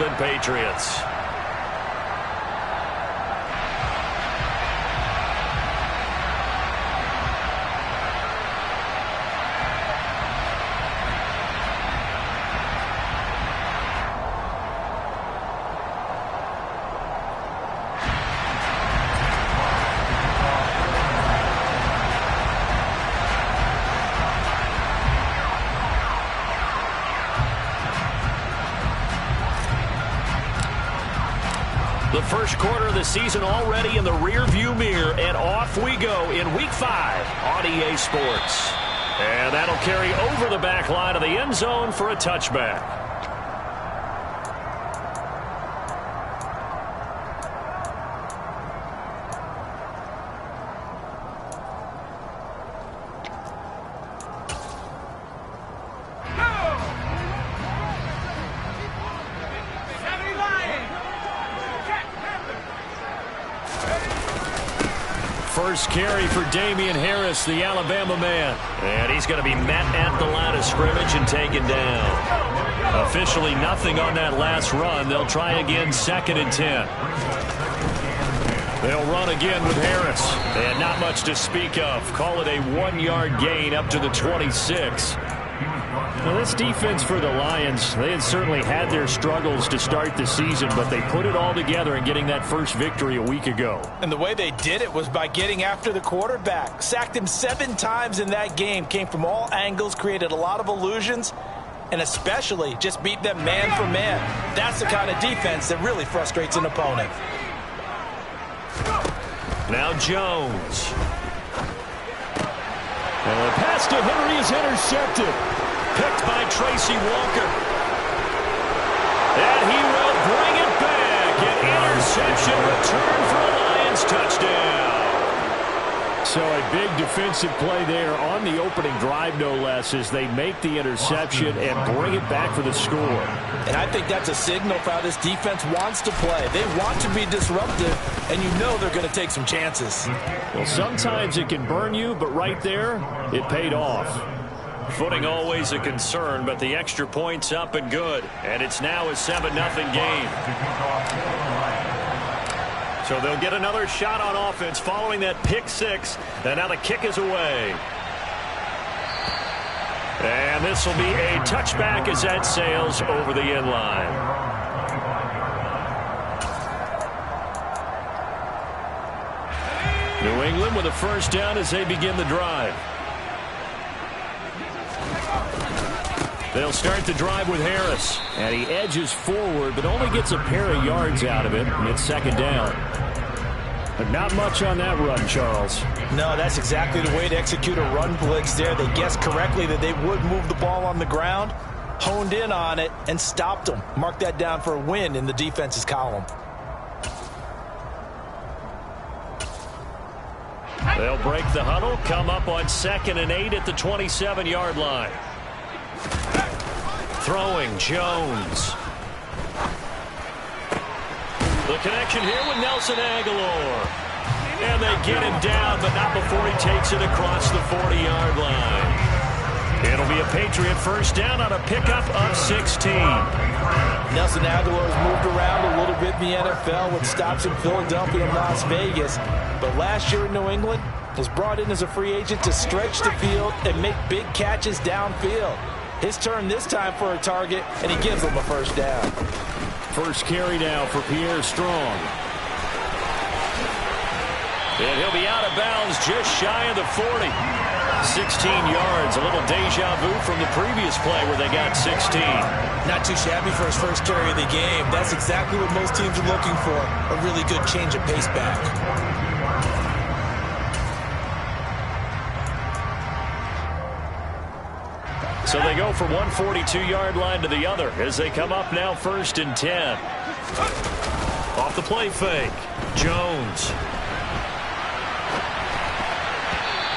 England Patriots. The first quarter of the season already in the rearview mirror, and off we go in Week 5 on EA Sports. And that'll carry over the back line of the end zone for a touchback. First carry for Damian Harris, the Alabama man. And he's going to be met at the line of scrimmage and taken down. Officially nothing on that last run. They'll try again 2nd and 10. They'll run again with Harris. And not much to speak of. Call it a 1-yard gain up to the 26. Well, this defense for the Lions, they had certainly had their struggles to start the season, but they put it all together in getting that first victory a week ago. And the way they did it was by getting after the quarterback. Sacked him 7 times in that game. Came from all angles, created a lot of illusions, and especially just beat them man for man. That's the kind of defense that really frustrates an opponent. Now Jones. And the pass to Henry is intercepted. Picked by Tracy Walker. And he will bring it back. An interception return for a Lions touchdown. So a big defensive play there on the opening drive, no less, as they make the interception and bring it back for the score. And I think that's a signal for how this defense wants to play. They want to be disruptive, and you know they're going to take some chances. Well, sometimes it can burn you, but right there, it paid off. Footing always a concern, but the extra point's up and good. And it's now a 7-0 game. So they'll get another shot on offense following that pick 6. And now the kick is away. And this will be a touchback as that sails over the end line. New England with a first down as they begin the drive. They'll start the drive with Harris. And he edges forward, but only gets a pair of yards out of it. And it's 2nd down. But not much on that run, Charles. No, that's exactly the way to execute a run blitz there. They guessed correctly that they would move the ball on the ground, honed in on it, and stopped them. Mark that down for a win in the defense's column. They'll break the huddle, come up on 2nd and 8 at the 27-yard line. Throwing Jones. The connection here with Nelson Aguilar. And they get him down, but not before he takes it across the 40-yard line. It'll be a Patriot first down on a pickup of 16. Nelson Aguilar has moved around a little bit in the NFL with stops in Philadelphia and Las Vegas. But last year in New England was brought in as a free agent to stretch the field and make big catches downfield. His turn this time for a target, and he gives them a first down. First carry now for Pierre Strong. And he'll be out of bounds just shy of the 40. 16 yards, a little deja vu from the previous play where they got 16. Not too shabby for his first carry of the game. That's exactly what most teams are looking for, a really good change of pace back. So they go from one 42-yard line to the other as they come up now 1st and 10. Off the play fake, Jones.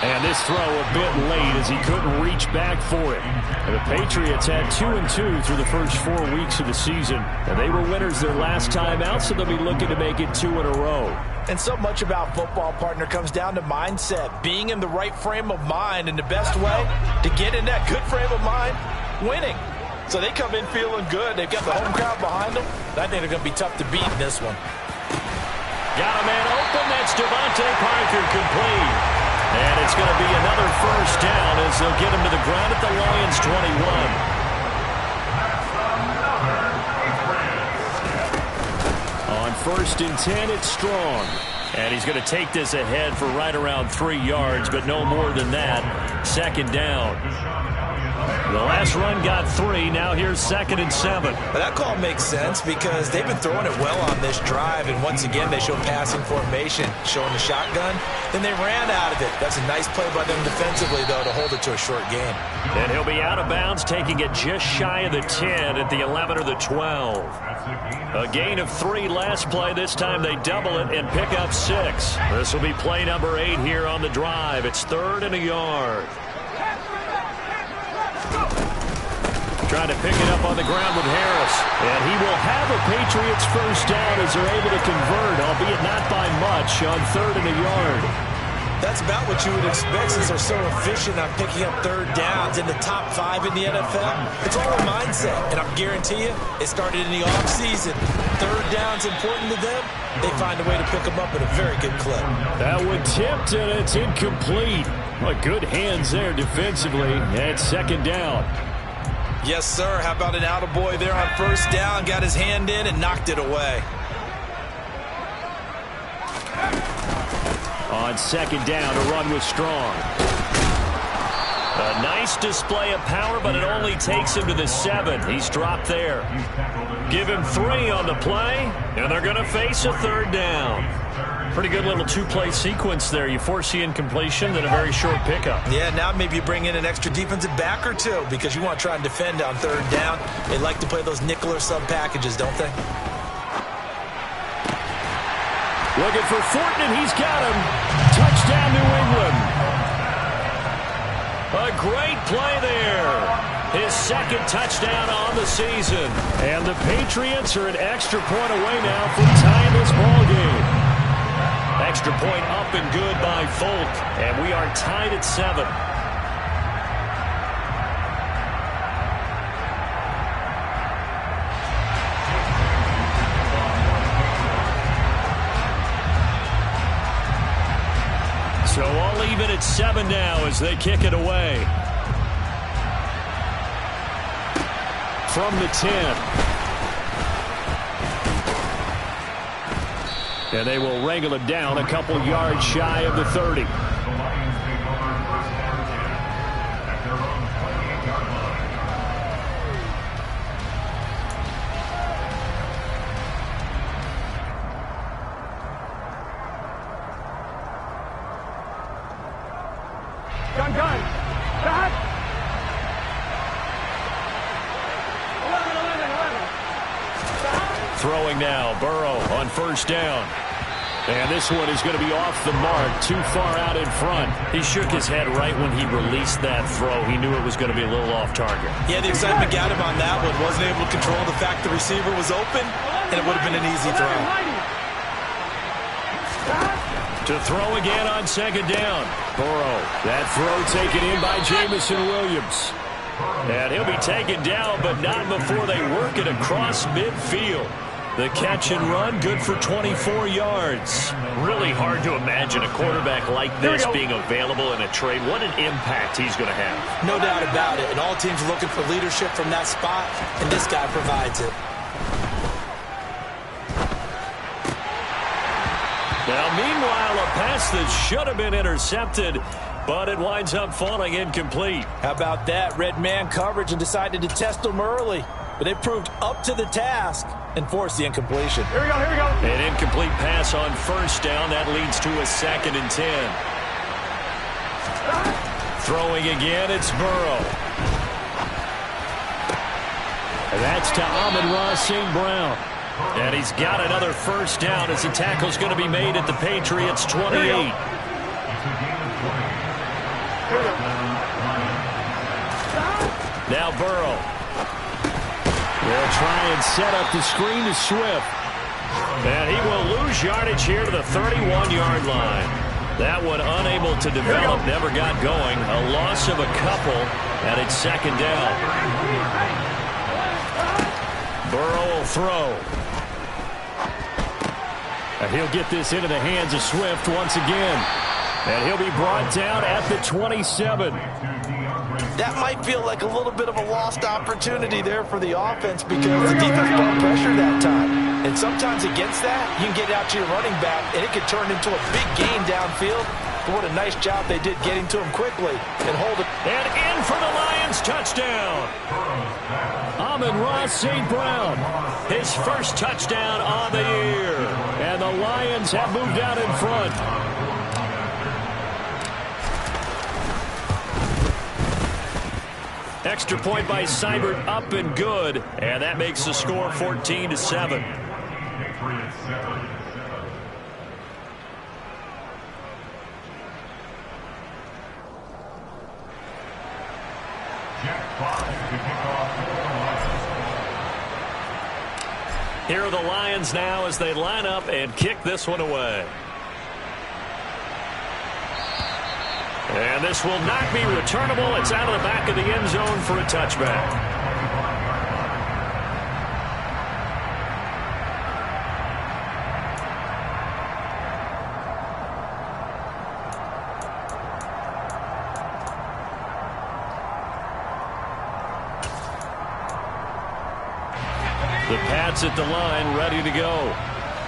And this throw a bit late as he couldn't reach back for it. And the Patriots had 2-2 through the first 4 weeks of the season. And they were winners their last time out, so they'll be looking to make it 2 in a row. And so much about football, partner, comes down to mindset, being in the right frame of mind. And the best way to get in that good frame of mind, winning. So they come in feeling good. They've got the home crowd behind them. I think they're going to be tough to beat in this one. Got a man open. That's Devontae Parker complete. And it's going to be another first down as they'll get him to the ground at the Lions' 21. On 1st and 10, it's Strong. And he's going to take this ahead for right around 3 yards, but no more than that. 2nd down. The last run got 3. Now here's 2nd and 7. But that call makes sense because they've been throwing it well on this drive. And once again, they show passing formation, showing the shotgun. Then they ran out of it. That's a nice play by them defensively, though, to hold it to a short game. And he'll be out of bounds, taking it just shy of the 10 at the 11 or the 12. A gain of 3 last play. This time they double it and pick up 6. This will be play number 8 here on the drive. It's 3rd and a yard. Trying to pick it up on the ground with Harris. And he will have a Patriots first down as they're able to convert, albeit not by much, on 3rd and a yard. That's about what you would expect since they're so efficient on picking up 3rd downs in the top 5 in the NFL. It's all a mindset, and I guarantee you, it started in the offseason. 3rd down's important to them. They find a way to pick them up at a very good clip. That one tipped, and it's incomplete. Well, good hands there defensively. And 2nd down. Yes, sir. How about an attaboy there on 1st down? Got his hand in and knocked it away. On 2nd down, a run with Strong. A nice display of power, but it only takes him to the 7. He's dropped there. Give him 3 on the play, and they're going to face a 3rd down. Pretty good little 2-play sequence there. You force the incompletion, then a very short pickup. Yeah, now maybe you bring in an extra defensive back or 2 because you want to try and defend on 3rd down. They like to play those nickel or sub packages, don't they? Looking for Fortin, and he's got him. Touchdown, New England. A great play there. His 2nd touchdown on the season. And the Patriots are an extra point away now from tying this ball game. Extra point up and good by Folk. And we are tied at 7. So all even at 7 now as they kick it away. From the 10. And they will wrangle it down a couple yards shy of the 30. Throwing now, Burrow on 1st down. And this one is going to be off the mark, too far out in front. He shook his head right when he released that throw. He knew it was going to be a little off target. Yeah, the excitement got him on that one. Wasn't able to control the fact the receiver was open, and it would have been an easy throw. To throw again on 2nd down. Burrow, that throw taken in by Jameson Williams. And he'll be taken down, but not before they work it across midfield. The catch and run, good for 24 yards. Really hard to imagine a quarterback like this being available in a trade. What an impact he's going to have. No doubt about it. And all teams are looking for leadership from that spot, and this guy provides it. Now, meanwhile, a pass that should have been intercepted, but it winds up falling incomplete. How about that? Red man coverage and decided to test them early. But they proved up to the task and forced the incompletion. Here we go, here we go. An incomplete pass on 1st down. That leads to a 2nd and 10. Throwing again, it's Burrow. And that's to Amon-Ra St. Brown. And he's got another 1st down as the tackle's going to be made at the Patriots' 28. Now Burrow. They'll try and set up the screen to Swift. And he will lose yardage here to the 31-yard line. That one unable to develop, never got going. A loss of a couple, and it's 2nd down. Burrow will throw. And he'll get this into the hands of Swift once again. And he'll be brought down at the 27. That might feel like a little bit of a lost opportunity there for the offense because the defense brought pressure that time. And sometimes against that, you can get out to your running back, and it could turn into a big gain downfield. But what a nice job they did getting to him quickly and hold it. And in for the Lions touchdown. Amon-Ra St. Brown, his first touchdown on the year. And the Lions have moved out in front. Extra point by Seibert, up and good. And that makes the score 14-7. Here are the Lions now as they line up and kick this one away. And this will not be returnable. It's out of the back of the end zone for a touchback. The Pats at the line, ready to go.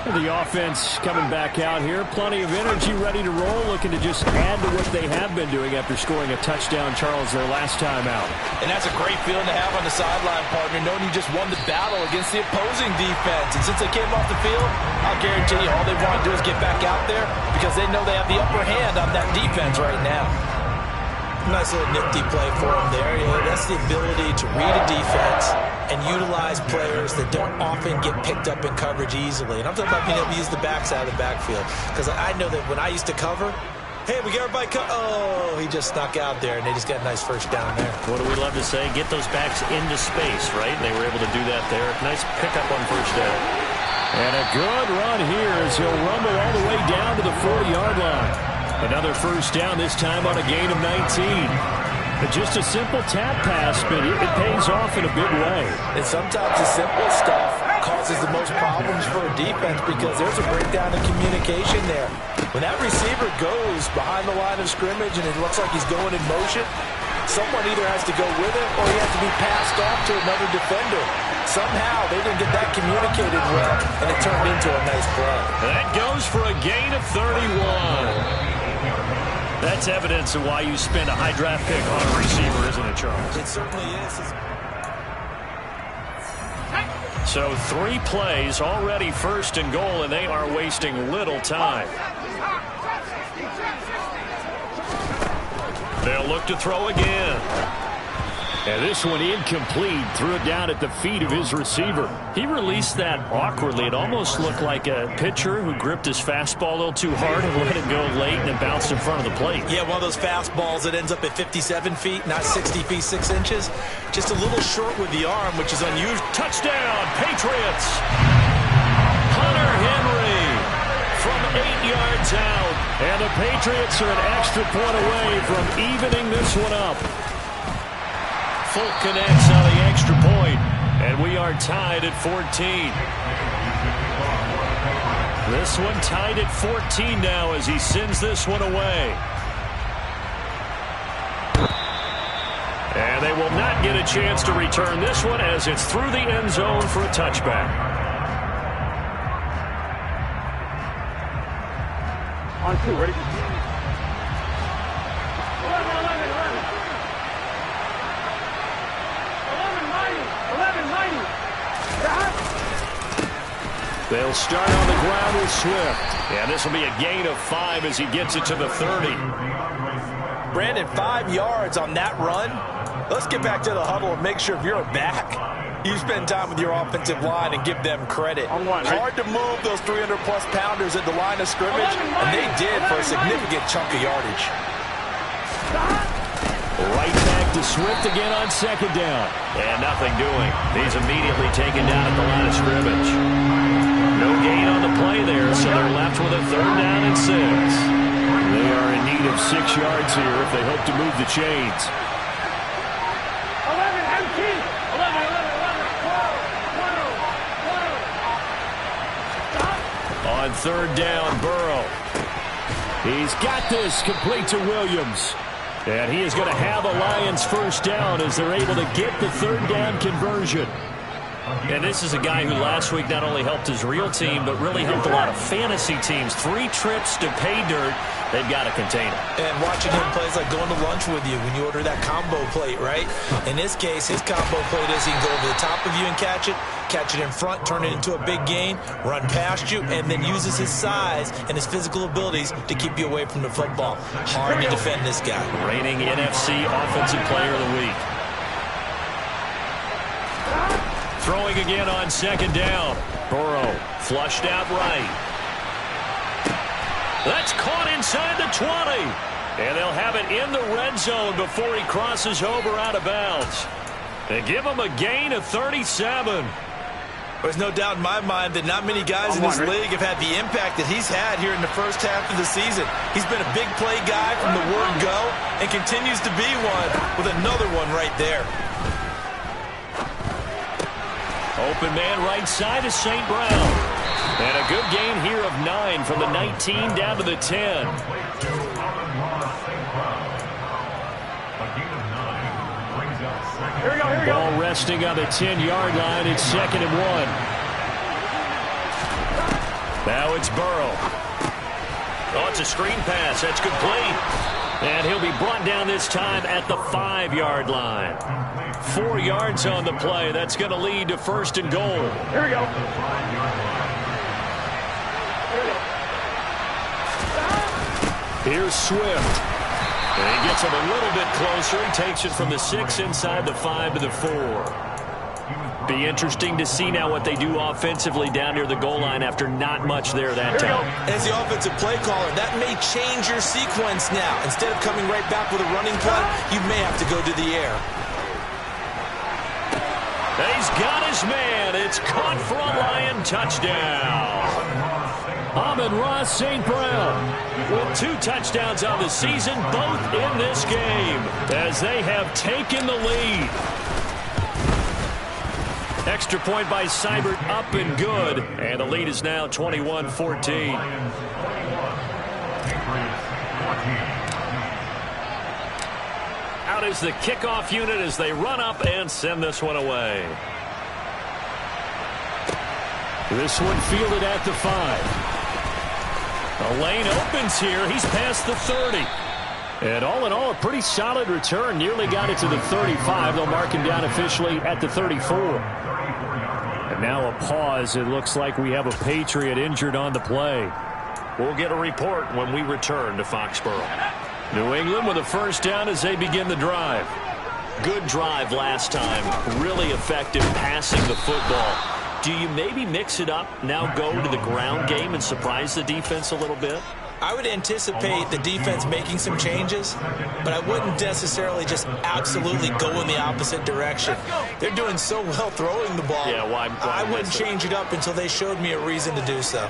The offense coming back out here. Plenty of energy, ready to roll, looking to just add to what they have been doing after scoring a touchdown, Charles, their last time out. And that's a great feeling to have on the sideline, partner, knowing you just won the battle against the opposing defense. And since they came off the field, I'll guarantee you all they want to do is get back out there because they know they have the upper hand on that defense right now. Nice little nifty play for them there. You know, that's the ability to read a defense and utilize players that don't often get picked up in coverage easily. And I'm talking about being able to use the backside of the backfield. Because I know that when I used to cover, hey, we got everybody oh, he just snuck out there, and they just got a nice first down there. What do we love to say? Get those backs into space, right? And they were able to do that there. Nice pickup on first down. And a good run here as he'll rumble all the way down to the 40-yard line. Another first down, this time on a gain of 19. But just a simple tap pass, but it pays off in a big way. And sometimes the simple stuff causes the most problems for a defense because there's a breakdown in communication there. When that receiver goes behind the line of scrimmage and it looks like he's going in motion, someone either has to go with it or he has to be passed off to another defender. Somehow they didn't get that communicated well, and it turned into a nice play. That goes for a gain of 31. That's evidence of why you spend a high draft pick on a receiver, isn't it, Charles? It certainly is. So 3 plays, already first and goal, and they are wasting little time. They'll look to throw again. And this one incomplete. Threw it down at the feet of his receiver. He released that awkwardly. It almost looked like a pitcher who gripped his fastball a little too hard and let it go late and then bounced in front of the plate. Yeah, one of those fastballs that ends up at 57 feet, not 60 feet, 6 inches. Just a little short with the arm, which is unusual. Touchdown, Patriots! Hunter Henry from 8 yards out. And the Patriots are an extra point away from evening this one up. Full connects on the extra point, and we are tied at 14. This one tied at 14 now as he sends this one away. And they will not get a chance to return this one as it's through the end zone for a touchback. On 2, ready? They'll start on the ground with Swift. And this will be a gain of 5 as he gets it to the 30. Brandon, 5 yards on that run. Let's get back to the huddle and make sure if you're back, you spend time with your offensive line and give them credit. Hard to move those 300-plus pounders at the line of scrimmage, and they did for a significant chunk of yardage. Right back to Swift again on second down. And nothing doing. He's immediately taken down at the line of scrimmage. No gain on the play there, so they're left with a 3rd down and 6. They are in need of 6 yards here if they hope to move the chains. 11, 12, 12. On third down, Burrow. He's got this complete to Williams. And he is going to have a Lions first down as they're able to get the third down conversion. And this is a guy who last week not only helped his real team, but really helped a lot of fantasy teams. 3 trips to pay dirt. They've got to contain him. And watching him play is like going to lunch with you when you order that combo plate, right? In this case, his combo plate is he can go over the top of you and catch it in front, turn it into a big gain, run past you, and then uses his size and his physical abilities to keep you away from the football. Hard to defend this guy. Reigning NFC Offensive Player of the Week. Throwing again on second down. Burrow flushed out right. That's caught inside the 20. And they'll have it in the red zone before he crosses over out of bounds. They give him a gain of 37. There's no doubt in my mind that not many guys in this league have had the impact that he's had here in the first half of the season. He's been a big play guy from the word go and continues to be one with another one right there. Open man right side is St. Brown. And a good gain here of 9 from the 19 down to the 10. Ball resting on the 10-yard line. It's 2nd and 1. Now it's Burrow. Oh, it's a screen pass. That's complete. And he'll be brought down this time at the 5-yard line. 4 yards on the play. That's going to lead to 1st and goal. Here we go. Here's Swift. And he gets him a little bit closer. He takes it from the 6 inside the 5 to the 4. Be interesting to see now what they do offensively down near the goal line after not much there that time. As the offensive play caller, that may change your sequence now. Instead of coming right back with a running play, you may have to go to the air. He's got his man. It's caught for a Lion touchdown. Amon-Ra St. Brown with 2 touchdowns on the season, both in this game, as they have taken the lead. Extra point by Seibert, up and good, and the lead is now 21-14. Out is the kickoff unit as they run up and send this one away. This one fielded at the 5. The lane opens here. He's past the 30. And all in all, a pretty solid return. Nearly got it to the 35. They'll mark him down officially at the 34. And now a pause. It looks like we have a Patriot injured on the play. We'll get a report when we return to Foxborough. New England with a first down as they begin the drive. Good drive last time. Really effective passing the football. Do you maybe mix it up, now go to the ground game and surprise the defense a little bit? I would anticipate the defense making some changes, but I wouldn't necessarily just absolutely go in the opposite direction. They're doing so well throwing the ball. Yeah, why I wouldn't change it up until they showed me a reason to do so.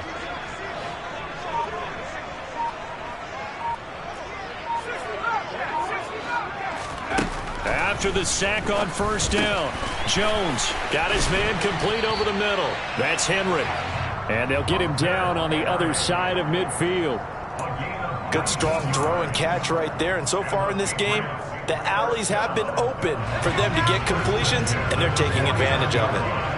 After the sack on first down, Jones got his man complete over the middle. That's Henry. And they'll get him down on the other side of midfield. Good strong throw and catch right there. And so far in this game, the alleys have been open for them to get completions, and they're taking advantage of it.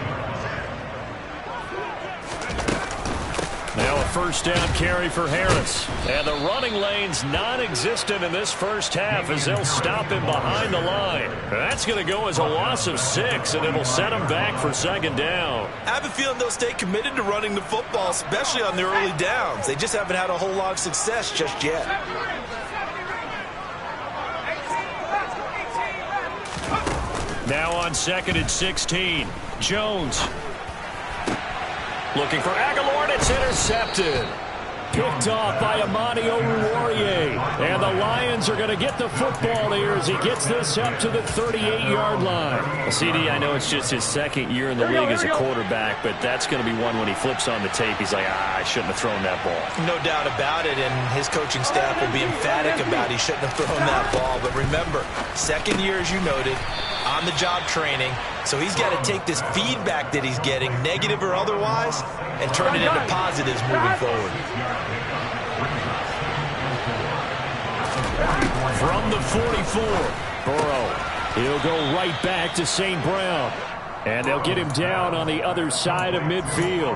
Now a first down carry for Harris. And the running lane's non-existent in this first half as they'll stop him behind the line. That's going to go as a loss of 6, and it'll set him back for second down. I have a feeling they'll stay committed to running the football, especially on the early downs. They just haven't had a whole lot of success just yet. Now on 2nd and 16, Jones. Looking for Aguilar, and it's intercepted. Picked off by Amani Oruwariye. And the Lions are going to get the football here as he gets this up to the 38-yard line. Well, CD, I know it's just his 2nd year in the league as a quarterback, but that's going to be one when he flips on the tape. He's like, I shouldn't have thrown that ball. No doubt about it, and his coaching staff will be emphatic about he shouldn't have thrown that ball. But remember, 2nd year, as you noted, on-the-job training, So he's got to take this feedback that he's getting, negative or otherwise, and turn it into positives moving forward. From the 44, Burrow. He'll go right back to St. Brown. And they'll get him down on the other side of midfield.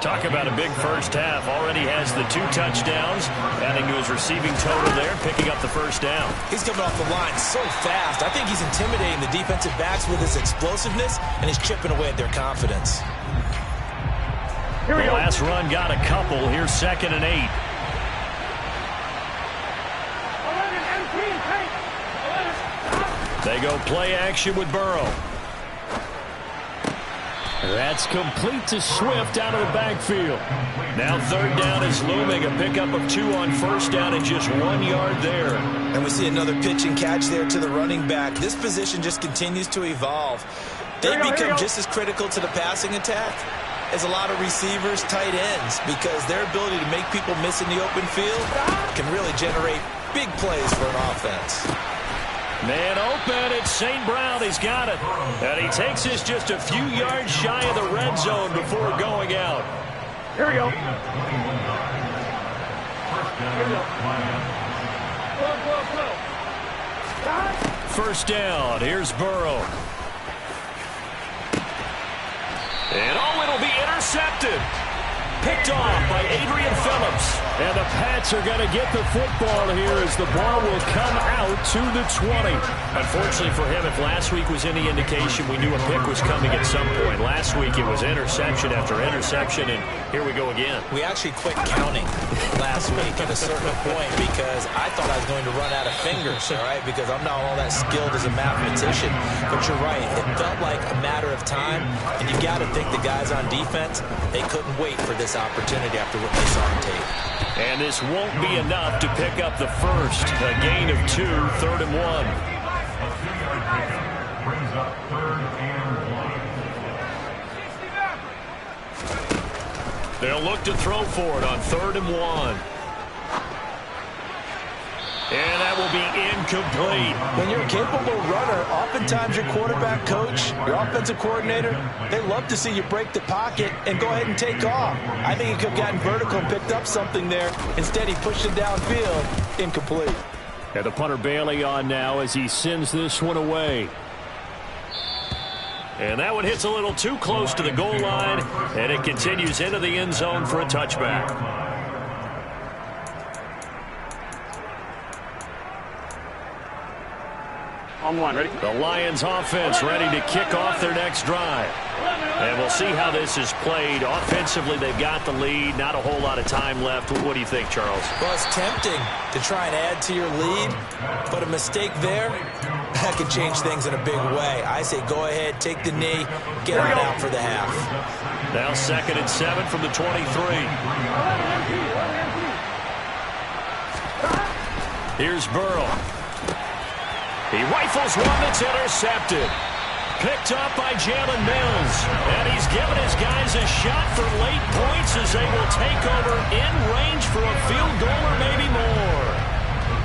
Talk about a big first half. Already has the 2 touchdowns, adding to his receiving total there, picking up the first down. He's coming off the line so fast. I think he's intimidating the defensive backs with his explosiveness, and he's chipping away at their confidence. The last run got a couple. Here's 2nd and 8. They go play action with Burrow. That's complete to Swift out of the backfield. Now 3rd down is looming. A pickup of 2 on 1st down and just 1 yard there. And we see another pitch and catch there to the running back. This position just continues to evolve. They become just as critical to the passing attack as a lot of receivers, tight ends, because their ability to make people miss in the open field can really generate big plays for an offense. Man open, it's St. Brown. He's got it. And he takes us just a few yards shy of the red zone before going out. Here we go. First down. Here's Burrow. And it'll be intercepted. Picked off by Adrian Phillips. And the Pats are going to get the football here as the ball will come out to the 20. Unfortunately for him, if last week was any indication, we knew a pick was coming at some point. Last week it was interception after interception, and here we go again. We actually quit counting last week at a certain point because I thought I was going to run out of fingers, all right, because I'm not all that skilled as a mathematician. But you're right. It felt like a matter of time, and you got to think the guys on defense, they couldn't wait for this opportunity after what they saw on tape. And this won't be enough to pick up the first. A gain of 2, 3rd and 1. They'll look to throw for it on 3rd and 1. And that will be incomplete. When you're a capable runner, oftentimes your quarterback coach, your offensive coordinator, they love to see you break the pocket and go ahead and take off. I think he could have gotten vertical and picked up something there. Instead, he pushed it downfield. Incomplete. And the punter Bailey on now as he sends this one away. And that one hits a little too close to the goal line, and it continues into the end zone for a touchback. On 1, ready? The Lions offense ready to kick off their next drive. And we'll see how this is played. Offensively, they've got the lead. Not a whole lot of time left. What do you think, Charles? Well, it's tempting to try and add to your lead, but a mistake there, that could change things in a big way. I say go ahead, take the knee, get on out for the half. Now 2nd and 7 from the 23. Here's Burrow. He rifles one that's intercepted. Picked up by Jalen Mills. And he's given his guys a shot for late points as they will take over in range for a field goal or maybe more.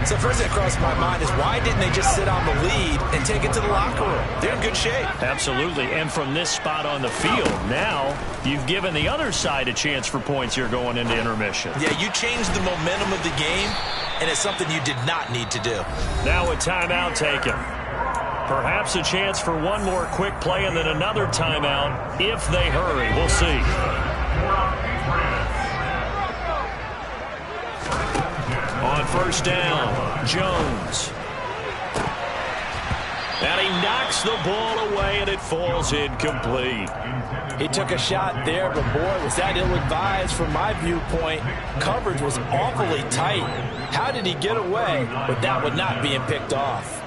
So first thing that crossed my mind is why didn't they just sit on the lead and take it to the locker room? They're in good shape. Absolutely. And from this spot on the field, now you've given the other side a chance for points here going into intermission. Yeah, you changed the momentum of the game, and it's something you did not need to do. Now a timeout taken. Perhaps a chance for one more quick play and then another timeout if they hurry. We'll see. On first down, Jones. And he knocks the ball away, and it falls incomplete. He took a shot there, but boy, was that ill-advised from my viewpoint. Coverage was awfully tight. How did he get away with that one not being picked off?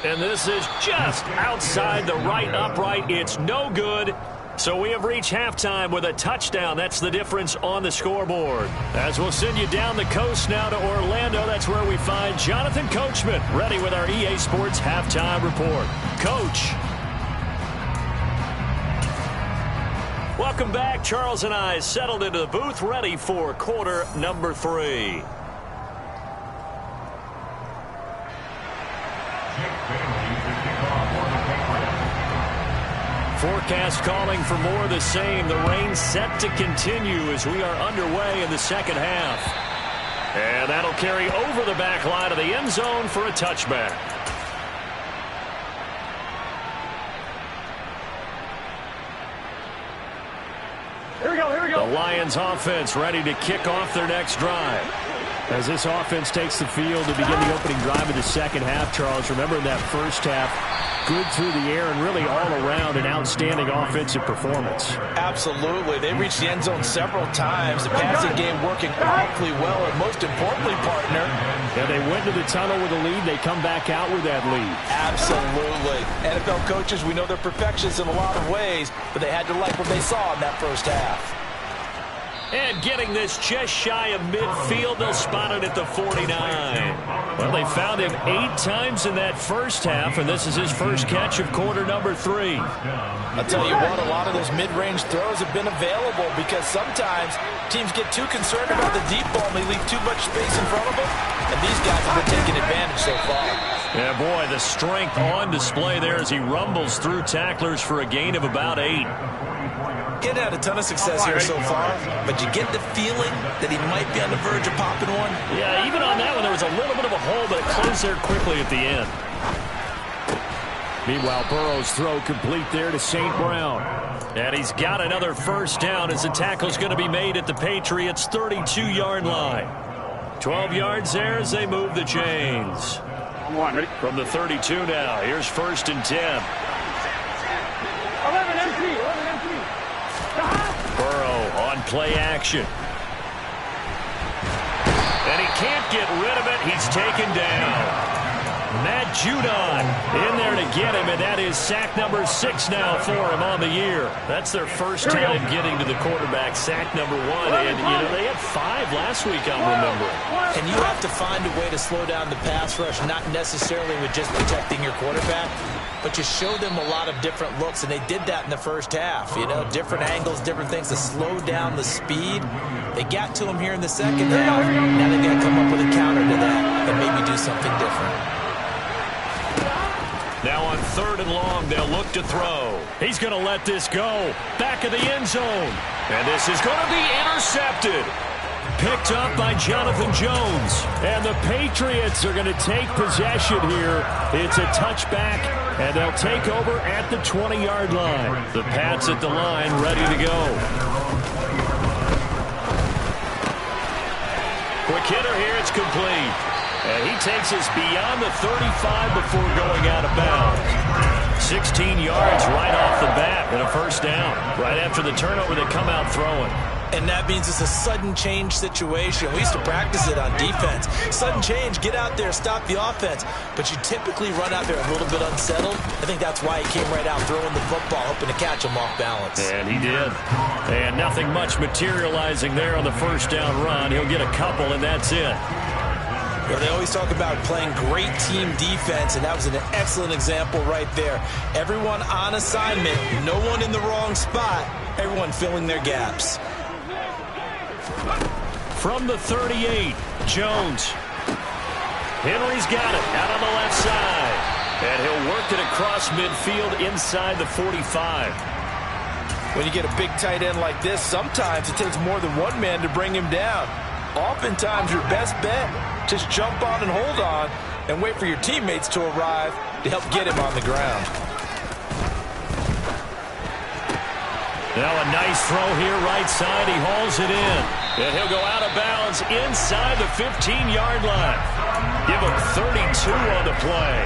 And this is just outside the right upright. It's no good. So we have reached halftime with a touchdown. That's the difference on the scoreboard. As we'll send you down the coast now to Orlando, that's where we find Jonathan Coachman ready with our EA Sports Halftime Report. Coach. Welcome back. Charles and I settled into the booth, ready for quarter number 3. Forecast calling for more of the same. The rain set to continue as we are underway in the second half. And that'll carry over the back line of the end zone for a touchback. Here we go. The Lions offense ready to kick off their next drive. As this offense takes the field to begin the opening drive of the second half, Charles, remember in that first half, good through the air and really all around an outstanding offensive performance. Absolutely. They reached the end zone several times. The passing game working awfully well, and most importantly, partner. Yeah, they went to the tunnel with a lead. They come back out with that lead. Absolutely. NFL coaches, we know they're perfectionists in a lot of ways, but they had to like what they saw in that first half. And getting this just shy of midfield, they'll spot it at the 49. Well, they found him 8 times in that first half, and this is his first catch of quarter number 3. I'll tell you what, a lot of those mid-range throws have been available because sometimes teams get too concerned about the deep ball and they leave too much space in front of them, and these guys have been taking advantage so far. Yeah, boy, the strength on display there as he rumbles through tacklers for a gain of about 8. Getting had a ton of success here so far, but you get the feeling that he might be on the verge of popping one. Yeah, even on that one, there was a little bit of a hole, but it closed there quickly at the end. Meanwhile, Burrow's throw complete there to St. Brown. And he's got another first down as the tackle's going to be made at the Patriots' 32-yard line. 12 yards there as they move the chains. Ready? From the 32 now, here's 1st and 10. 11 empty. Burrow on play action. And he can't get rid of it. He's taken down. Matt Judon in there to get him, and that is sack number 6 now for him on the year. That's their first time getting to the quarterback, sack number 1. And, you know, they had 5 last week, I'm remembering. And you have to find a way to slow down the pass rush, not necessarily with just protecting your quarterback, but you show them a lot of different looks, and they did that in the first half. You know, different angles, different things to slow down the speed. They got to him here in the second half. Now they've got to come up with a counter to that and maybe do something different. Now on 3rd and long, they'll look to throw. He's going to let this go. Back of the end zone. And this is going to be intercepted. Picked up by Jonathan Jones. And the Patriots are going to take possession here. It's a touchback, and they'll take over at the 20-yard line. The Pats at the line, ready to go. Quick hitter here, it's complete. And he takes us beyond the 35 before going out of bounds. 16 yards right off the bat and a first down. Right after the turnover, they come out throwing. And that means it's a sudden change situation. We used to practice it on defense. Sudden change, get out there, stop the offense. But you typically run out there a little bit unsettled. I think that's why he came right out throwing the football, hoping to catch him off balance. And he did. And nothing much materializing there on the first down run. He'll get a couple, and that's it. Well, they always talk about playing great team defense, and that was an excellent example right there. Everyone on assignment, no one in the wrong spot, everyone filling their gaps. From the 38, Jones. Henry's got it out on the left side. And he'll work it across midfield inside the 45. When you get a big tight end like this, sometimes it takes more than one man to bring him down. Oftentimes, your best bet, just jump on and hold on and wait for your teammates to arrive to help get him on the ground. Now a nice throw here right side. He hauls it in. And he'll go out of bounds inside the 15-yard line. Give him 32 on the play.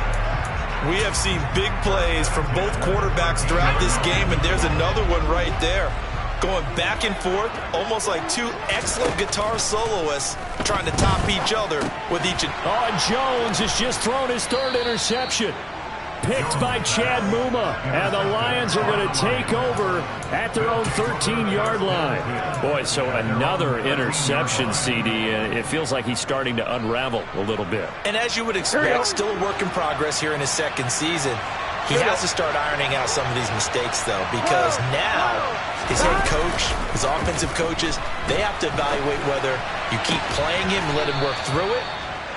We have seen big plays from both quarterbacks throughout this game, and there's another one right there. Going back and forth, almost like two excellent guitar soloists trying to top each other with each. Oh, and Jones has just thrown his 3rd interception. Picked by Chad Muma. And the Lions are going to take over at their own 13-yard line. Boy, so another interception, CD. It feels like he's starting to unravel a little bit. And as you would expect, still a work in progress here in his second season. He has to start ironing out some of these mistakes, though, because now his head coach, his offensive coaches, they have to evaluate whether you keep playing him and let him work through it,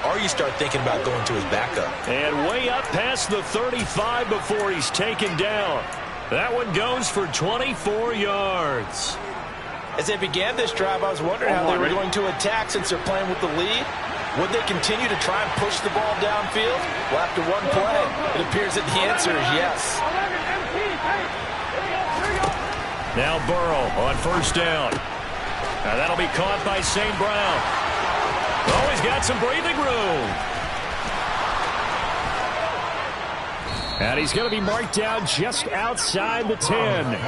or you start thinking about going to his backup. And way up past the 35 before he's taken down. That one goes for 24 yards. As they began this drive, I was wondering how they were going to attack since they're playing with the lead. Would they continue to try and push the ball downfield? Well, after one play, it appears that the answer is yes. Now Burrow on first down. Now that'll be caught by St. Brown. Oh, he's got some breathing room. And he's going to be marked down just outside the 10.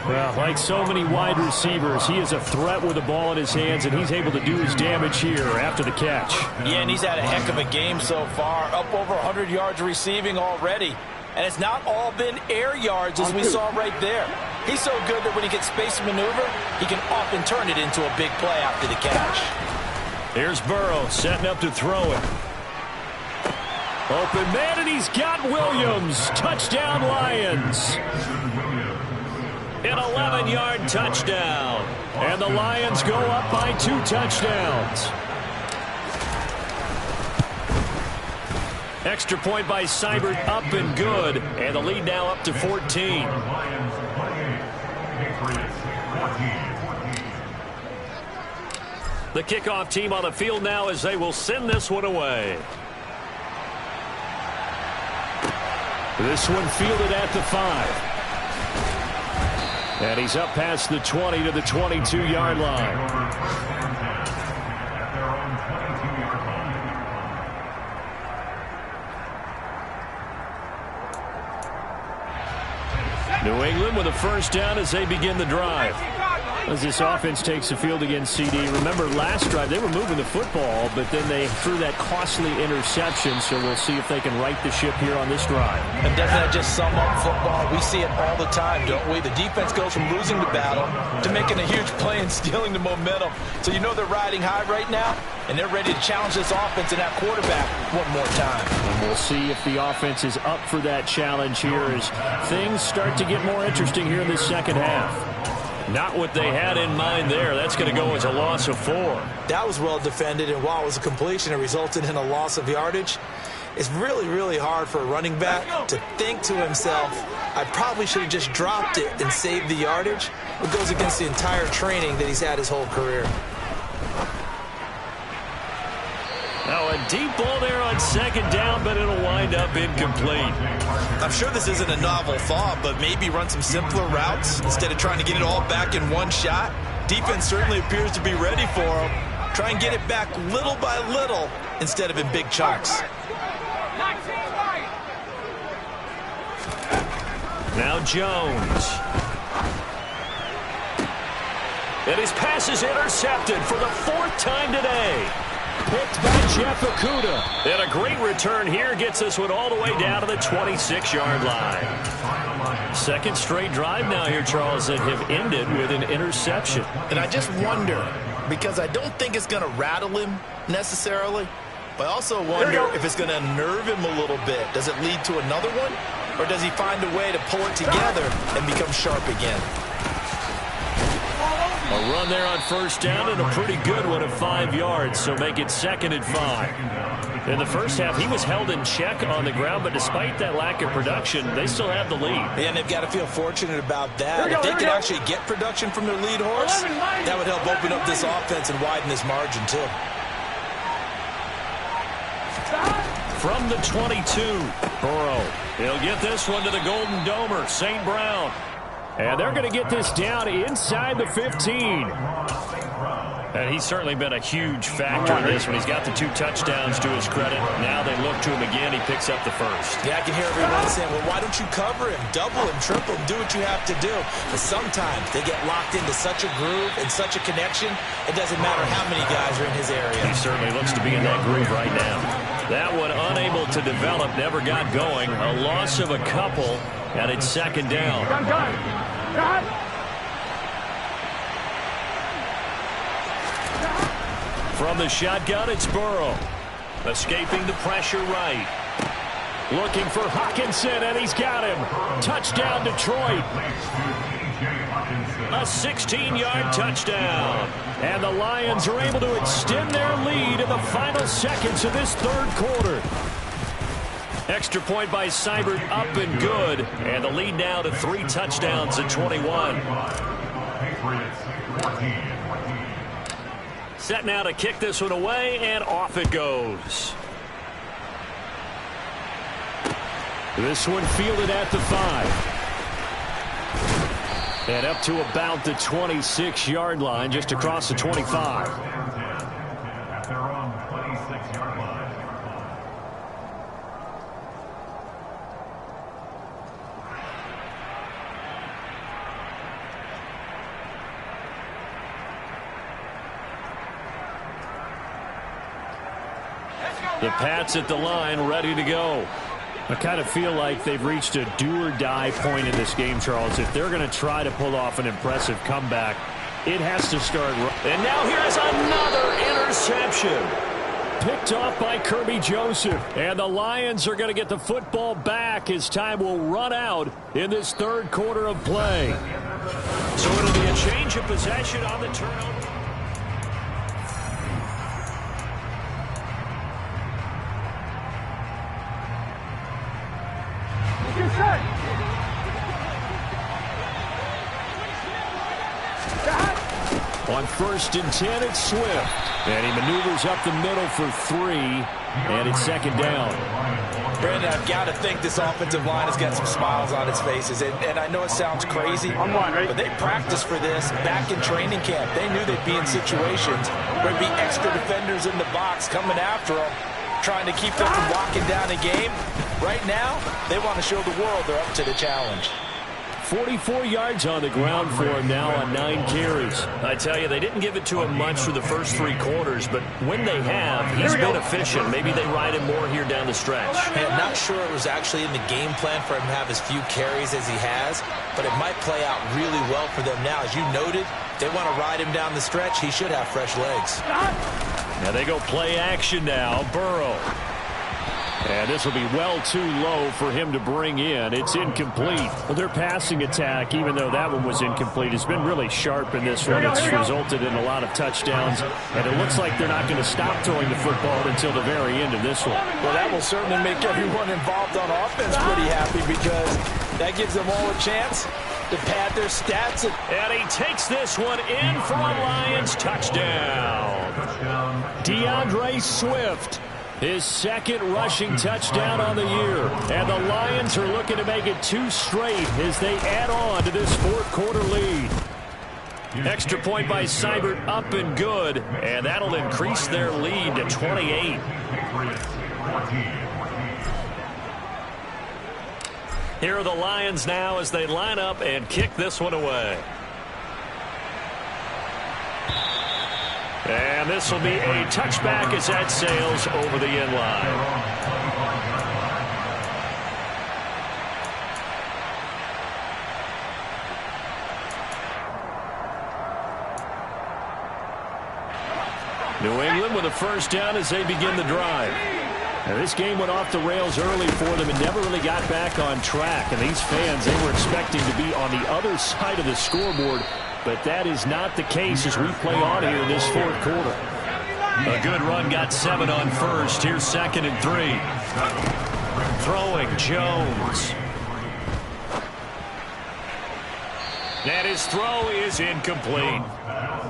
Well, like so many wide receivers, he is a threat with the ball in his hands, and he's able to do his damage here after the catch. Yeah, and he's had a heck of a game so far, up over 100 yards receiving already. And it's not all been air yards, as we saw right there. He's so good that when he gets space to maneuver, he can often turn it into a big play after the catch. Here's Burrow setting up to throw it. Open man, and he's got Williams. Touchdown, Lions. An 11-yard touchdown. And the Lions go up by 2 touchdowns. Extra point by Seibert, up and good. And the lead now up to 14. The kickoff team on the field now as they will send this one away. This one fielded at the 5. And he's up past the 20 to the 22-yard line. New England with a first down as they begin the drive. As this offense takes the field against CD. Remember, last drive, they were moving the football, but then they threw that costly interception, so we'll see if they can right the ship here on this drive. And doesn't that just sum up football? We see it all the time, don't we? The defense goes from losing the battle to making a huge play and stealing the momentum. So you know they're riding high right now, and they're ready to challenge this offense and that quarterback one more time. And we'll see if the offense is up for that challenge here as things start to get more interesting here in the second half. Not what they had in mind there. That's going to go as a loss of 4. That was well defended, and while it was a completion, it resulted in a loss of yardage. It's really, really hard for a running back to think to himself, I probably should have just dropped it and saved the yardage. It goes against the entire training that he's had his whole career. Now a deep ball there on second down, but it'll wind up incomplete. I'm sure this isn't a novel thought, but maybe run some simpler routes instead of trying to get it all back in one shot. Defense certainly appears to be ready for him. Try and get it back little by little instead of in big chunks. Now Jones. And his pass is intercepted for the 4th time today. Picked by Jeff Okudah. And a great return here gets this one all the way down to the 26-yard line. Second straight drive now here, Charles, that have ended with an interception. And I just wonder, because I don't think it's going to rattle him necessarily, but I also wonder if it's going to unnerve him a little bit. Does it lead to another one? Or does he find a way to pull it together and become sharp again? A run there on first down and a pretty good one of 5 yards, so make it 2nd and 5. In the first half, he was held in check on the ground, but despite that lack of production, they still have the lead. And they've got to feel fortunate about that. If they can actually get production from their lead horse, that would help open up this offense and widen this margin too. From the 22, Burrow. He'll get this one to the Golden Domer, St. Brown. And they're going to get this down inside the 15. And he's certainly been a huge factor in this one. He's got the 2 touchdowns to his credit. Now they look to him again. He picks up the first. Yeah, I can hear everyone saying, well, why don't you cover him, double him, triple him, do what you have to do. But sometimes they get locked into such a groove and such a connection, it doesn't matter how many guys are in his area. He certainly looks to be in that groove right now. That one unable to develop, never got going. A loss of a couple, and it's 2nd down. From the shotgun, it's Burrow. Escaping the pressure right. Looking for Hockenson, and he's got him. Touchdown, Detroit. A 16-yard touchdown. And the Lions are able to extend their lead in the final seconds of this third quarter. Extra point by Seibert, up and good. And the lead now to 3 touchdowns at 21. Set now to kick this one away, and off it goes. This one fielded at the 5. And up to about the 26-yard line, just across the 25. The Pats at the line, ready to go. I kind of feel like they've reached a do-or-die point in this game, Charles. If they're going to try to pull off an impressive comeback, it has to start. And now here's another interception. Picked off by Kirby Joseph. And the Lions are going to get the football back as time will run out in this third quarter of play. So it'll be a change of possession on the turnover. On 1st and 10, it's Swift. And he maneuvers up the middle for 3. And it's second down. Brandon, I've got to think this offensive line has got some smiles on its faces. And I know it sounds crazy, but they practiced for this back in training camp. They knew they'd be in situations where there'd be extra defenders in the box coming after them, trying to keep them from locking down a game. Right now, they want to show the world they're up to the challenge. 44 yards on the ground for him now on 9 carries. I tell you, they didn't give it to him much for the first 3 quarters, but when they have, he's been efficient. Maybe they ride him more here down the stretch. And I'm not sure it was actually in the game plan for him to have as few carries as he has, but it might play out really well for them now. As you noted, they want to ride him down the stretch. He should have fresh legs. Now they go play action now. Burrow. And this will be well too low for him to bring in. It's incomplete. Well, their passing attack, even though that one was incomplete, has been really sharp in this one. It's resulted in a lot of touchdowns, and it looks like they're not going to stop throwing the football until the very end of this one. Well, that will certainly make everyone involved on offense pretty happy, because that gives them all a chance to pad their stats. And he takes this one in for a Lions touchdown. DeAndre Swift. His second rushing touchdown on the year. And the Lions are looking to make it 2 straight as they add on to this fourth quarter lead. Extra point by Seibert, up and good. And that'll increase their lead to 28. Here are the Lions now as they line up and kick this one away. And this will be a touchback as that sails over the end line. New England with a first down as they begin the drive. Now, this game went off the rails early for them and never really got back on track. And these fans, they were expecting to be on the other side of the scoreboard. But that is not the case as we play on here in this fourth quarter. A good run, got 7 on first. Here's 2nd and 3. Throwing Jones. And his throw is incomplete.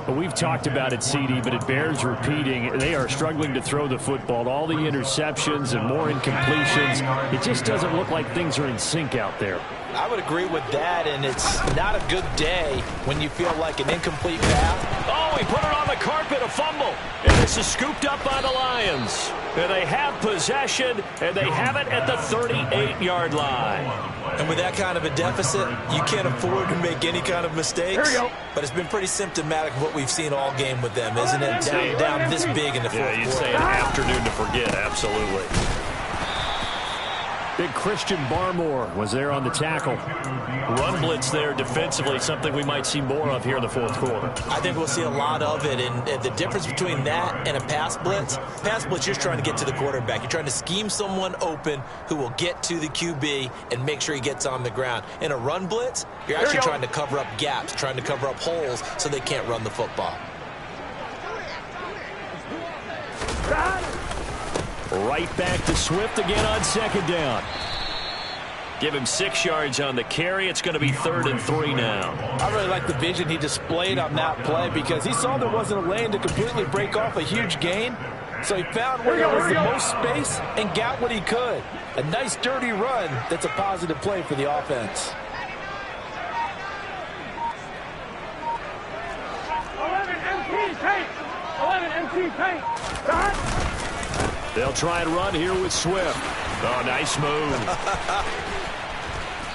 Well, we've talked about it, CD, but it bears repeating. They are struggling to throw the football. All the interceptions and more incompletions. It just doesn't look like things are in sync out there. I would agree with that, and it's not a good day when you feel like an incomplete pass. Oh, he put it on the carpet, a fumble. And this is scooped up by the Lions. And they have possession, and they have it at the 38-yard line. And with that kind of a deficit, you can't afford to make any kind of mistakes. But it's been pretty symptomatic of what we've seen all game with them, isn't it? Down this big in the fourth quarter. You'd say an afternoon to forget, absolutely. Big Christian Barmore was there on the tackle. Run blitz there defensively, something we might see more of here in the fourth quarter. I think we'll see a lot of it, and the difference between that and a pass blitz, you're just trying to get to the quarterback. You're trying to scheme someone open who will get to the QB and make sure he gets on the ground. In a run blitz, you're actually trying to cover up gaps, trying to cover up holes so they can't run the football. Right back to Swift again on second down. Give him 6 yards on the carry. It's going to be 3rd and 3 now. I really like the vision he displayed on that play because he saw there wasn't a lane to completely break off a huge gain. So he found where there was the most space and got what he could. A nice dirty run that's a positive play for the offense. 11 MT paint. 11 MT paint. They'll try and run here with Swift. Oh, nice move.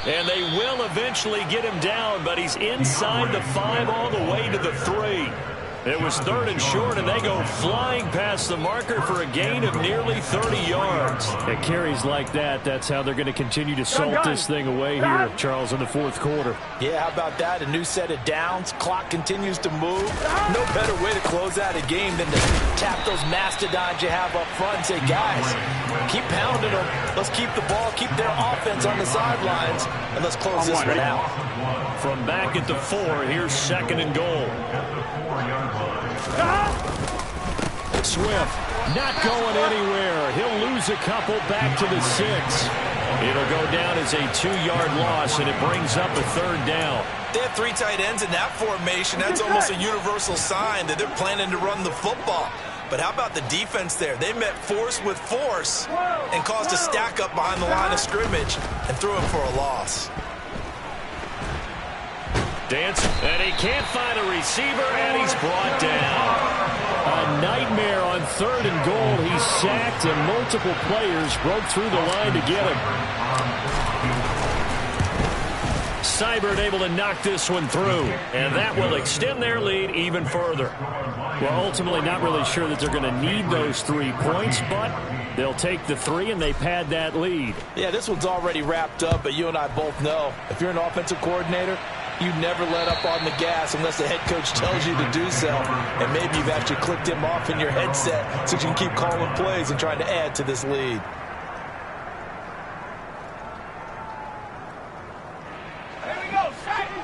And they will eventually get him down, but he's inside the 5 all the way to the 3. It was 3rd and short, and they go flying past the marker for a gain of nearly 30 yards. At carries like that, that's how they're going to continue to salt this thing away here, Charles, in the fourth quarter. Yeah, how about that? A new set of downs. Clock continues to move. No better way to close out a game than to tap those mastodons you have up front and say, guys, keep pounding them. Let's keep the ball, keep their offense on the sidelines, and let's close this one out. From back at the 4, here's 2nd and goal. Swift not going anywhere. He'll lose a couple back to the 6. It'll go down as a 2-yard loss, and it brings up a 3rd down. They have 3 tight ends in that formation. That's almost a universal sign that they're planning to run the football. But how about the defense there? They met force with force and caused a stack up behind the line of scrimmage and threw him for a loss. Dance, and he can't find a receiver, and he's brought down. A nightmare on 3rd and goal. He's sacked, and multiple players broke through the line to get him. Seibert able to knock this one through, and that will extend their lead even further. Well, ultimately not really sure that they're going to need those 3 points, but they'll take the 3, and they pad that lead. Yeah, this one's already wrapped up, but you and I both know if you're an offensive coordinator, you never let up on the gas unless the head coach tells you to do so. And maybe you've actually clicked him off in your headset so you can keep calling plays and trying to add to this lead.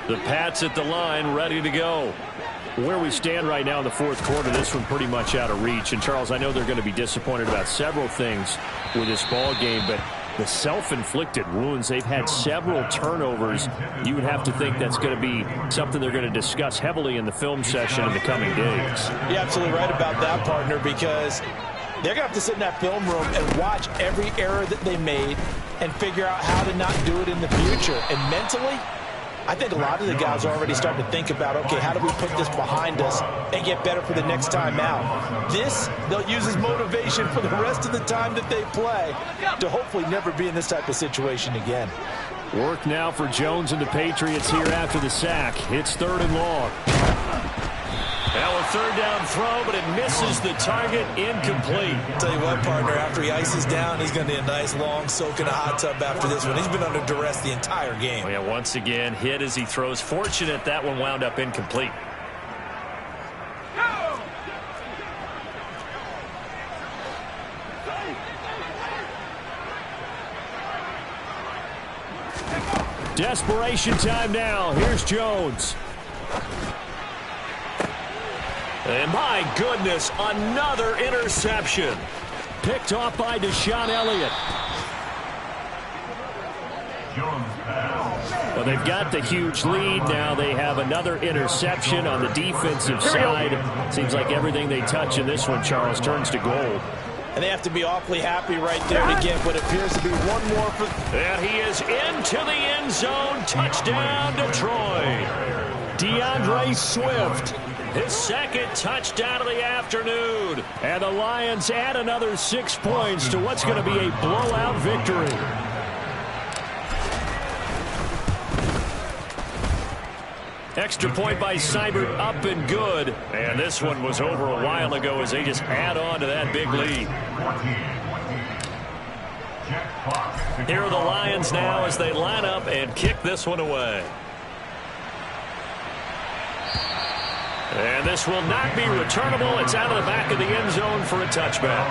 The Pats at the line, ready to go. Where we stand right now in the fourth quarter, this one pretty much out of reach. And, Charles, I know they're going to be disappointed about several things with this ball game, but the self-inflicted wounds, they've had several turnovers. You would have to think that's going to be something they're going to discuss heavily in the film session in the coming days. You're absolutely right about that, partner, because they're going to have to sit in that film room and watch every error that they made and figure out how to not do it in the future. And mentally, I think a lot of the guys are already starting to think about, okay, how do we put this behind us and get better for the next time out? This, they'll use as motivation for the rest of the time that they play to hopefully never be in this type of situation again. Work now for Jones and the Patriots here after the sack. It's 3rd and long. Now a 3rd down throw, but it misses the target, incomplete. Tell you what, partner, after he ices down, he's going to need a nice long soak in a hot tub after this one. He's been under duress the entire game. Oh, yeah, once again, hit as he throws. Fortunate that one wound up incomplete. Desperation time now. Here's Jones. And my goodness, another interception. Picked off by Deshaun Elliott. Well, they've got the huge lead. Now they have another interception on the defensive side. Seems like everything they touch in this one, Charles, turns to gold. And they have to be awfully happy right there to get what appears to be one more. And he is into the end zone. Touchdown, Detroit. DeAndre Swift. His 2nd touchdown of the afternoon. And the Lions add another 6 points to what's going to be a blowout victory. Extra point by Seibert, up and good. And this one was over a while ago as they just add on to that big lead. Here are the Lions now as they line up and kick this one away. And this will not be returnable. It's out of the back of the end zone for a touchback.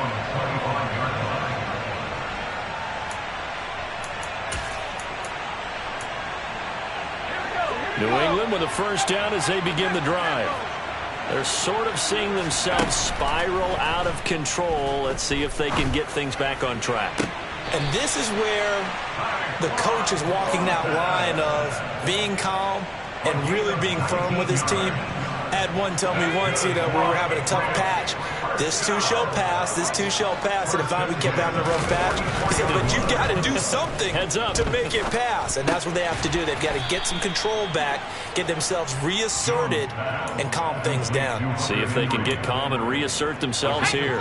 New England with a first down as they begin the drive. They're sort of seeing themselves spiral out of control. Let's see if they can get things back on track. And this is where the coach is walking that line of being calm and really being firm with his team. I had one tell me once, we were having a tough patch. This too shall pass, this too shall pass. And finally we kept having a rough patch. He said, but you've got to do something to make it pass. And that's what they have to do. They've got to get some control back, get themselves reasserted, and calm things down. See if they can get calm and reassert themselves here.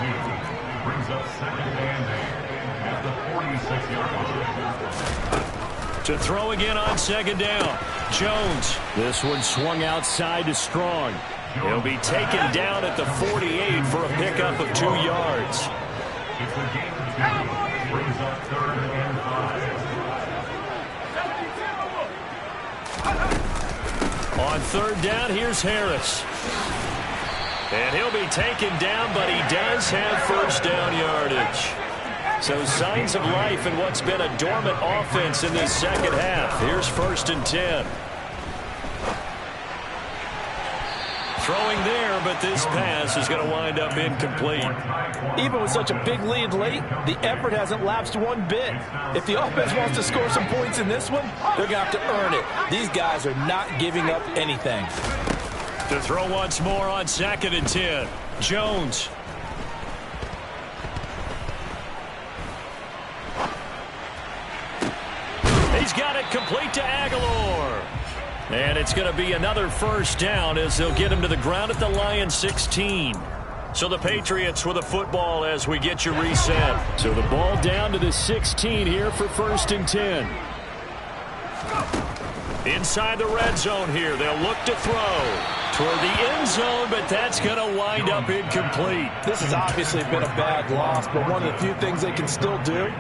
To throw again on second down. Jones. This one swung outside to Strong. He'll be taken down at the 48 for a pickup of 2 yards. On third down, here's Harris. And he'll be taken down, but he does have first down yardage. So signs of life in what's been a dormant offense in this second half. Here's 1st and 10. Throwing there, but this pass is going to wind up incomplete. Even with such a big lead late, the effort hasn't lapsed one bit. If the offense wants to score some points in this one, they're going to have to earn it. These guys are not giving up anything. To throw once more on 2nd and 10. Jones. He's got it complete to Aguilar. And it's going to be another first down as they'll get him to the ground at the Lions 16. So the Patriots with a football as we get your reset. So the ball down to the 16 here for 1st and 10. Inside the red zone here. They'll look to throw toward the end zone, but that's going to wind up incomplete. This has obviously been a bad loss, but one of the few things they can still do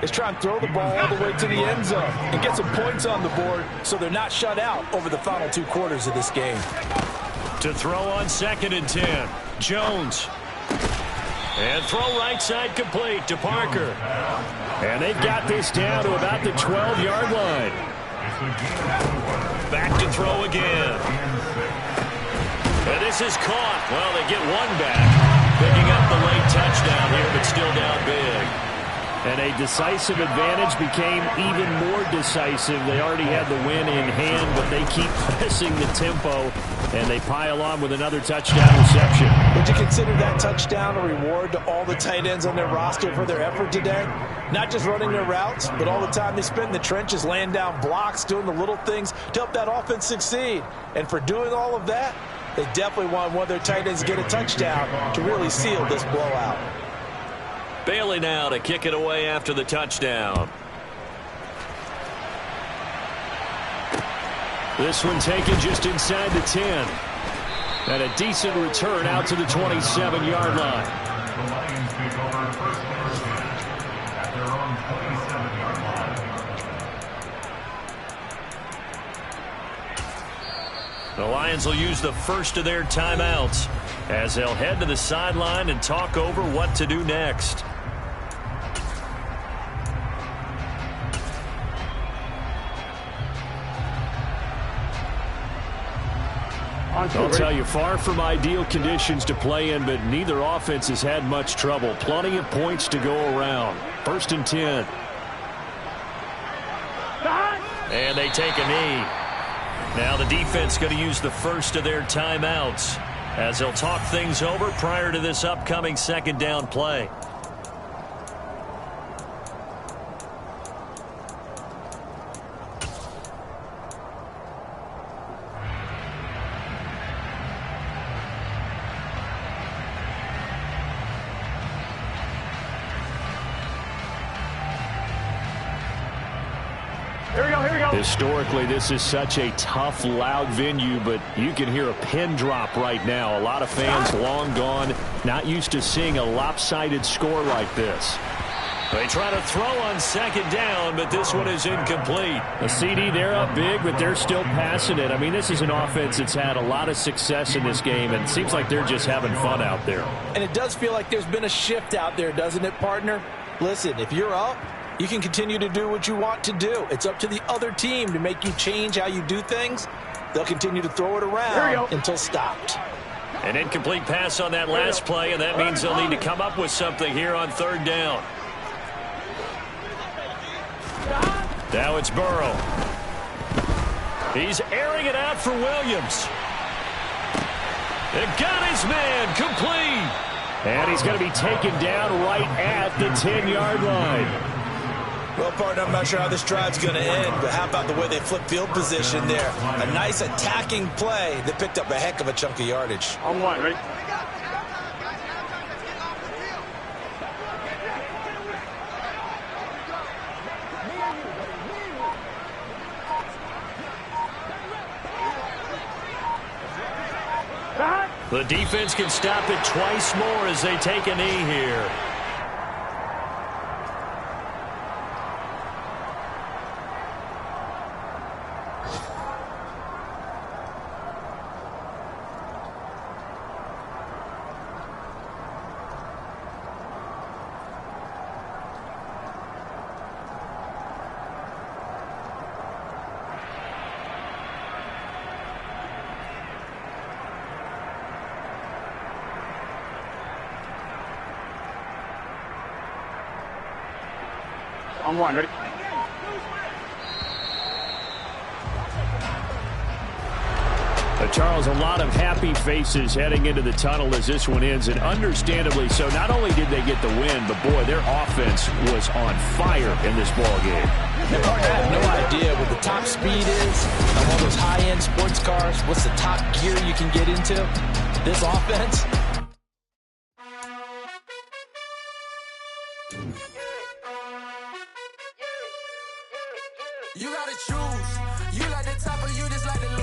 is try and throw the ball all the way to the end zone and get some points on the board so they're not shut out over the final 2 quarters of this game. To throw on 2nd and 10. Jones. And throw right side complete to Parker. And they've got this down to about the 12-yard line. Back to throw again. And this is caught. Well, they get one back. Picking up the late touchdown here, but still down big. And a decisive advantage became even more decisive. They already had the win in hand, but they keep pressing the tempo, and they pile on with another touchdown reception. Would you consider that touchdown a reward to all the tight ends on their roster for their effort today? Not just running their routes, but all the time they spent in the trenches, laying down blocks, doing the little things to help that offense succeed. And for doing all of that, they definitely want one of their tight ends to get a touchdown to really seal this blowout. Bailey now to kick it away after the touchdown. This one taken just inside the 10. And a decent return out to the 27-yard line. The Lions take over first at their own 27-yard line. The Lions will use the first of their timeouts as they'll head to the sideline and talk over what to do next. I'll tell you, far from ideal conditions to play in, but neither offense has had much trouble. Plenty of points to go around. 1st and 10. And they take a knee. Now the defense going to use the first of their timeouts as they'll talk things over prior to this upcoming 2nd down play. Historically, this is such a tough, loud venue, but you can hear a pin drop right now. A lot of fans long gone, not used to seeing a lopsided score like this. They try to throw on second down, but this one is incomplete. The CD, they're up big, but they're still passing it. I mean, this is an offense that's had a lot of success in this game, and it seems like they're just having fun out there. And it does feel like there's been a shift out there, doesn't it, partner? Listen, if you're up, you can continue to do what you want to do. It's up to the other team to make you change how you do things. They'll continue to throw it around until stopped. An incomplete pass on that last play, and that means they'll need to come up with something here on third down. Now it's Burrow. He's airing it out for Williams. They got his man complete. And he's going to be taken down right at the 10-yard line. Well, partner, I'm not sure how this drive's going to end, but how about the way they flip field position there? A nice attacking play that picked up a heck of a chunk of yardage. On one, ready? The defense can stop it twice more as they take a knee here. On one, ready? Charles, a lot of happy faces heading into the tunnel as this one ends, and understandably so. Not only did they get the win, but boy, their offense was on fire in this ball game. I have no idea what the top speed is on all those high-end sports cars. What's the top gear you can get into? This offense. You gotta choose. You like the top or you just like the